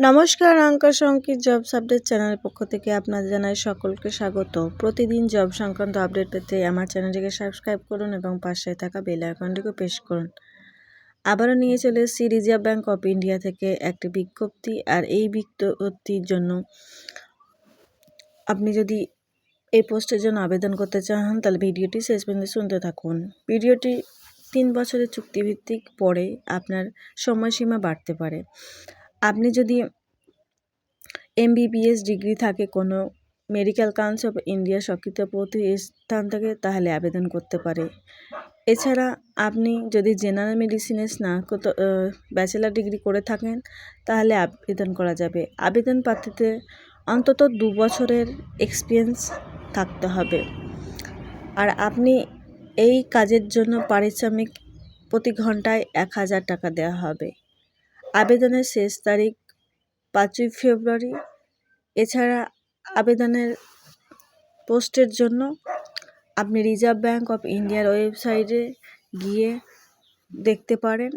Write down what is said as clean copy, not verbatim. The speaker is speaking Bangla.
নমস্কার, আঙ্কার সংকিত জবস আপডেট চ্যানেলের পক্ষ থেকে আপনাদের জানাই সকলকে স্বাগত। প্রতিদিন জব সংক্রান্ত আপডেট পেতে আমার চ্যানেলটিকে সাবস্ক্রাইব করুন এবং পাশে থাকা বেল আইকনটিকে প্রেস করুন। আবারও নিয়ে চলে এসেছি রিজার্ভ ব্যাঙ্ক অফ ইন্ডিয়া থেকে একটি বিজ্ঞপ্তি। আর এই বিজ্ঞপ্তির জন্য আপনি যদি এই পোস্টের জন্য আবেদন করতে চান তাহলে ভিডিওটি শেষ পর্যন্ত শুনতে থাকুন। ভিডিওটি 3 বছরের চুক্তিভিত্তিক, পরে আপনার সময়সীমা বাড়তে পারে। আপনি যদি MBBS ডিগ্রি থাকে, কোনো মেডিকেল কাউন্সিল অফ ইন্ডিয়া স্বীকৃত প্রতিষ্ঠান থেকে, তাহলে আবেদন করতে পারে। এছাড়া আপনি যদি জেনারেল মেডিসিনে স্নাতক ব্যাচেলার ডিগ্রি করে থাকেন তাহলে আবেদন করা যাবে। আবেদন প্রার্থীদের অন্তত 2 বছরের এক্সপিরিয়েন্স থাকতে হবে। আর আপনি এই কাজের জন্য পারিশ্রমিক প্রতি ঘন্টায় 1000 টাকা দেওয়া হবে। আবেদনের শেষ তারিখ 5ই ফেব্রুয়ারি। এছাড়া আবেদনের পোস্টের জন্য আপনি রিজার্ভ ব্যাঙ্ক অফ ইন্ডিয়ার ওয়েবসাইটে গিয়ে দেখতে পারেন।